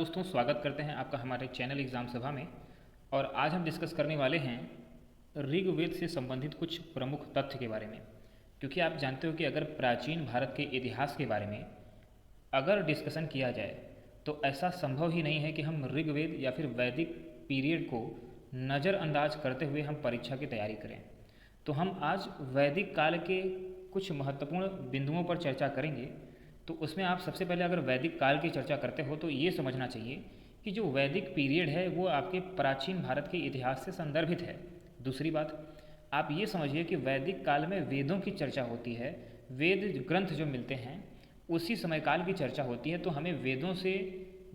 दोस्तों, स्वागत करते हैं आपका हमारे चैनल एग्ज़ाम सभा में। और आज हम डिस्कस करने वाले हैं ऋग्वेद से संबंधित कुछ प्रमुख तथ्य के बारे में। क्योंकि आप जानते हो कि अगर प्राचीन भारत के इतिहास के बारे में अगर डिस्कशन किया जाए तो ऐसा संभव ही नहीं है कि हम ऋग्वेद या फिर वैदिक पीरियड को नज़रअंदाज करते हुए हम परीक्षा की तैयारी करें। तो हम आज वैदिक काल के कुछ महत्वपूर्ण बिंदुओं पर चर्चा करेंगे। तो उसमें आप सबसे पहले अगर वैदिक काल की चर्चा करते हो तो ये समझना चाहिए कि जो वैदिक पीरियड है वो आपके प्राचीन भारत के इतिहास से संदर्भित है। दूसरी बात, आप ये समझिए कि वैदिक काल में वेदों की चर्चा होती है, वेद ग्रंथ जो मिलते हैं उसी समय काल की चर्चा होती है। तो हमें वेदों से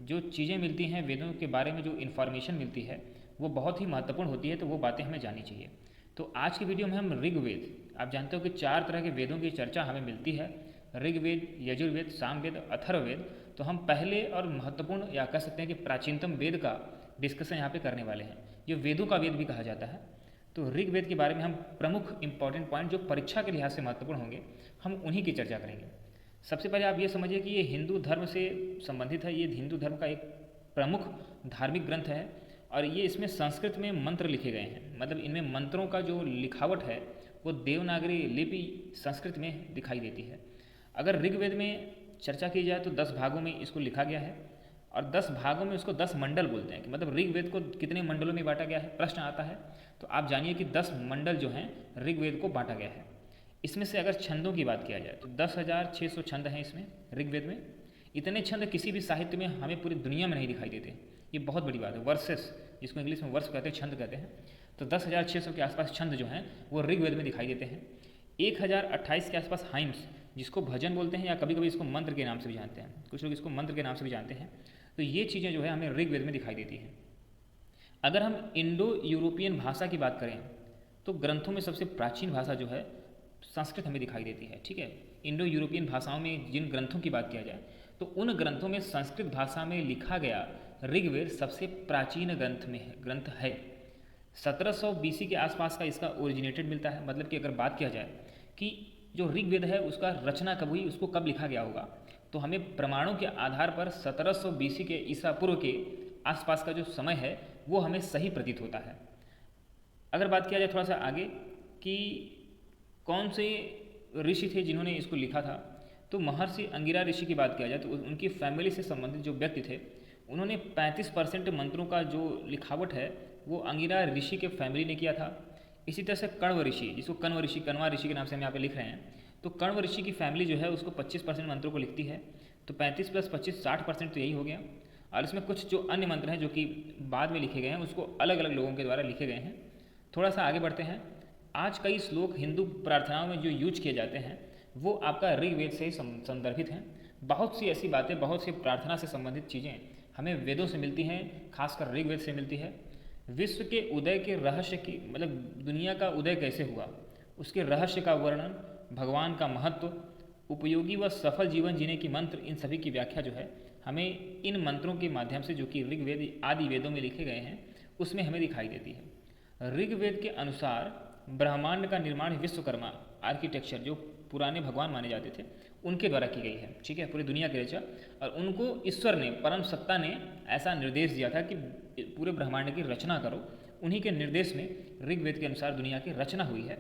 जो चीज़ें मिलती हैं, वेदों के बारे में जो इन्फॉर्मेशन मिलती है वो बहुत ही महत्वपूर्ण होती है। तो वो बातें हमें जानी चाहिए। तो आज की वीडियो में हम ऋग्वेद, आप जानते हो कि 4 तरह के वेदों की चर्चा हमें मिलती है, ऋग्वेद, यजुर्वेद, सामवेद, अथर्ववेद। तो हम पहले और महत्वपूर्ण या कह सकते हैं कि प्राचीनतम वेद का डिस्कशन यहाँ पे करने वाले हैं, जो वेदों का वेद भी कहा जाता है। तो ऋग्वेद के बारे में हम प्रमुख इंपॉर्टेंट पॉइंट जो परीक्षा के लिहाज से महत्वपूर्ण होंगे हम उन्हीं की चर्चा करेंगे। सबसे पहले आप ये समझिए कि ये हिंदू धर्म से संबंधित है। ये हिंदू धर्म का एक प्रमुख धार्मिक ग्रंथ है और ये इसमें संस्कृत में मंत्र लिखे गए हैं। मतलब इनमें मंत्रों का जो लिखावट है वो देवनागरी लिपि संस्कृत में दिखाई देती है। अगर ऋग्वेद में चर्चा की जाए तो 10 भागों में इसको लिखा गया है और 10 भागों में उसको 10 मंडल बोलते हैं। कि मतलब ऋग्वेद को कितने मंडलों में बांटा गया है, प्रश्न आता है। तो आप जानिए कि 10 मंडल जो हैं ऋग्वेद को बांटा गया है। इसमें से अगर छंदों की बात किया जाए तो 10,600 छंद हैं इसमें ऋग्वेद में। इतने छंद किसी भी साहित्य में हमें पूरी दुनिया में नहीं दिखाई देते। ये बहुत बड़ी बात है। वर्सेस, जिसको इंग्लिश में वर्ष कहते हैं, छंद कहते हैं। तो 10,600 के आसपास छंद जो हैं वो ऋग्वेद में दिखाई देते हैं। 1,028 के आसपास हाइम्स, जिसको भजन बोलते हैं या कभी कभी इसको मंत्र के नाम से भी जानते हैं, कुछ लोग इसको मंत्र के नाम से भी जानते हैं। तो ये चीज़ें जो है हमें ऋग्वेद में दिखाई देती हैं। अगर हम इंडो यूरोपियन भाषा की बात करें तो ग्रंथों में सबसे प्राचीन भाषा जो है संस्कृत हमें दिखाई देती है। ठीक है, इंडो यूरोपियन भाषाओं में जिन ग्रंथों की बात किया जाए तो उन ग्रंथों में संस्कृत भाषा में लिखा गया ऋग्वेद सबसे प्राचीन ग्रंथ है। 1700 BC के आसपास का इसका ओरिजिनेटेड मिलता है। मतलब कि अगर बात किया जाए कि जो ऋग्वेद है उसका रचना कब हुई, उसको कब लिखा गया होगा, तो हमें प्रमाणों के आधार पर 1700 BC के ईसा पूर्व के आसपास का जो समय है वो हमें सही प्रतीत होता है। अगर बात किया जाए थोड़ा सा आगे कि कौन से ऋषि थे जिन्होंने इसको लिखा था, तो महर्षि अंगिरा ऋषि की बात किया जाए तो उनकी फैमिली से संबंधित जो व्यक्ति थे उन्होंने 35% मंत्रों का जो लिखावट है वो अंगिरा ऋषि के फैमिली ने किया था। इसी तरह से कण्व ऋषि, जिसको कण्वा ऋषि के नाम से हम यहाँ पे लिख रहे हैं, तो कण्व ऋषि की फैमिली जो है उसको 25% मंत्रों को लिखती है। तो 35 + 25 60% तो यही हो गया। और इसमें कुछ जो अन्य मंत्र हैं जो कि बाद में लिखे गए हैं उसको अलग अलग लोगों के द्वारा लिखे गए हैं। थोड़ा सा आगे बढ़ते हैं। आज कई श्लोक हिंदू प्रार्थनाओं में जो यूज किए जाते हैं वो आपका ऋग्वेद से ही संदर्भित हैं। बहुत सी ऐसी बातें, बहुत सी प्रार्थना से संबंधित चीज़ें हमें वेदों से मिलती हैं, खासकर ऋग्वेद से मिलती है। विश्व के उदय के रहस्य की, मतलब दुनिया का उदय कैसे हुआ, उसके रहस्य का वर्णन, भगवान का महत्व, उपयोगी व सफल जीवन जीने की मंत्र, इन सभी की व्याख्या जो है हमें इन मंत्रों के माध्यम से जो कि ऋग्वेद आदि वेदों में लिखे गए हैं उसमें हमें दिखाई देती है। ऋग्वेद के अनुसार ब्रह्मांड का निर्माण विश्वकर्मा आर्किटेक्चर, जो पुराने भगवान माने जाते थे, उनके द्वारा की गई है। ठीक है, पूरी दुनिया की रचा। और उनको ईश्वर ने, परम सत्ता ने ऐसा निर्देश दिया था कि पूरे ब्रह्मांड की रचना करो। उन्हीं के निर्देश में ऋग्वेद के अनुसार दुनिया की रचना हुई है।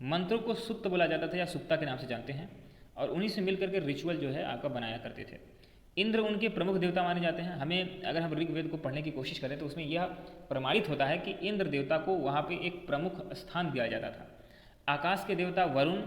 मंत्रों को सुप्त बोला जाता था या सुप्ता के नाम से जानते हैं, और उन्हीं से मिलकर के रिचुअल जो है आपका बनाया करते थे। इंद्र उनके प्रमुख देवता माने जाते हैं। हमें अगर हम ऋग्वेद को पढ़ने की कोशिश करें तो उसमें यह प्रमाणित होता है कि इंद्र देवता को वहाँ पे एक प्रमुख स्थान दिया जाता था। आकाश के देवता वरुण,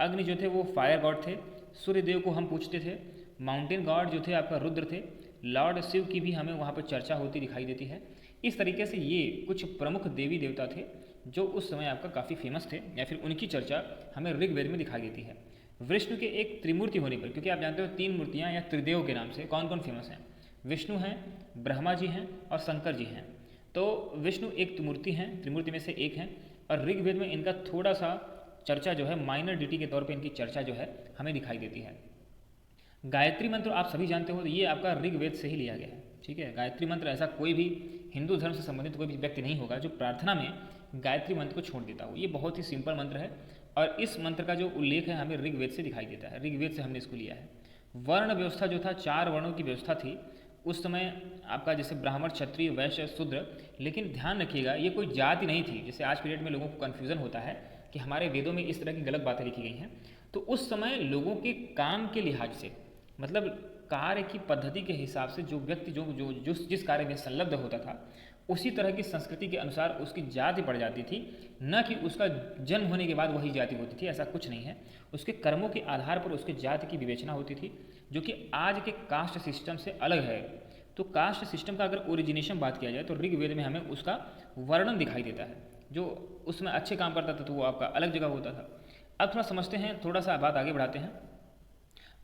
अग्नि जो थे वो फायर गॉड थे, सूर्य देव को हम पूछते थे, माउंटेन गॉड जो थे आपका रुद्र थे, लॉर्ड शिव की भी हमें वहाँ पर चर्चा होती दिखाई देती है। इस तरीके से ये कुछ प्रमुख देवी देवता थे जो उस समय आपका काफ़ी फेमस थे, या फिर उनकी चर्चा हमें ऋग्वेद में दिखाई देती है। विष्णु के एक त्रिमूर्ति होने पर, क्योंकि आप जानते हो 3 मूर्तियाँ या त्रिदेव के नाम से कौन कौन फेमस हैं, विष्णु हैं, ब्रह्मा जी हैं और शंकर जी हैं। तो विष्णु एक मूर्ति हैं, त्रिमूर्ति में से एक हैं, और ऋग्वेद में इनका थोड़ा सा चर्चा जो है माइनर डिटी के तौर पे इनकी चर्चा जो है हमें दिखाई देती है। गायत्री मंत्र आप सभी जानते हो, ये आपका ऋग्वेद से ही लिया गया है। ठीक है, गायत्री मंत्र, ऐसा कोई भी हिंदू धर्म से संबंधित कोई भी व्यक्ति नहीं होगा जो प्रार्थना में गायत्री मंत्र को छोड़ देता हो। ये बहुत ही सिंपल मंत्र है और इस मंत्र का जो उल्लेख है हमें ऋग्वेद से दिखाई देता है। ऋग्वेद से हमने इसको लिया है। वर्ण व्यवस्था जो था, 4 वर्णों की व्यवस्था थी, उस समय आपका जैसे ब्राह्मण, क्षत्रिय, वैश्य, शूद्र, लेकिन ध्यान रखिएगा ये कोई जाति नहीं थी। जैसे आज पीरियड में लोगों को कन्फ्यूज़न होता है कि हमारे वेदों में इस तरह की गलत बातें लिखी गई हैं। तो उस समय लोगों के काम के लिहाज से, मतलब कार्य की पद्धति के हिसाब से जो व्यक्ति जो जो जो जिस कार्य में संलग्न होता था, उसी तरह की संस्कृति के अनुसार उसकी जाति पड़ जाती थी, न कि उसका जन्म होने के बाद वही जाति होती थी। ऐसा कुछ नहीं है। उसके कर्मों के आधार पर उसके जाति की विवेचना होती थी, जो कि आज के कास्ट सिस्टम से अलग है। तो कास्ट सिस्टम का अगर ओरिजिनेशन बात किया जाए तो ऋग्वेद में हमें उसका वर्णन दिखाई देता है। जो उसमें अच्छे काम करता था तो वो आपका अलग जगह होता था। अब थोड़ा समझते हैं, थोड़ा सा बात आगे बढ़ाते हैं।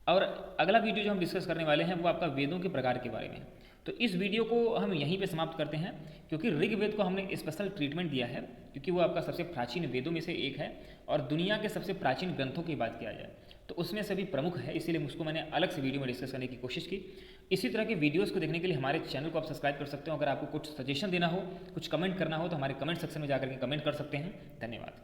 और अगला वीडियो जो हम डिस्कस करने वाले हैं वो आपका वेदों के प्रकार के बारे में। तो इस वीडियो को हम यहीं पे समाप्त करते हैं, क्योंकि ऋग्वेद को हमने स्पेशल ट्रीटमेंट दिया है, क्योंकि वो आपका सबसे प्राचीन वेदों में से एक है और दुनिया के सबसे प्राचीन ग्रंथों की बात किया जाए तो उसमें से भी प्रमुख है, इसीलिए उसको मैंने अलग से वीडियो में डिस्कस करने की कोशिश की। इसी तरह के वीडियोज़ को देखने के लिए हमारे चैनल को आप सब्सक्राइब कर सकते हो। अगर आपको कुछ सजेशन देना हो, कुछ कमेंट करना हो तो हमारे कमेंट सेक्शन में जाकर के कमेंट कर सकते हैं। धन्यवाद।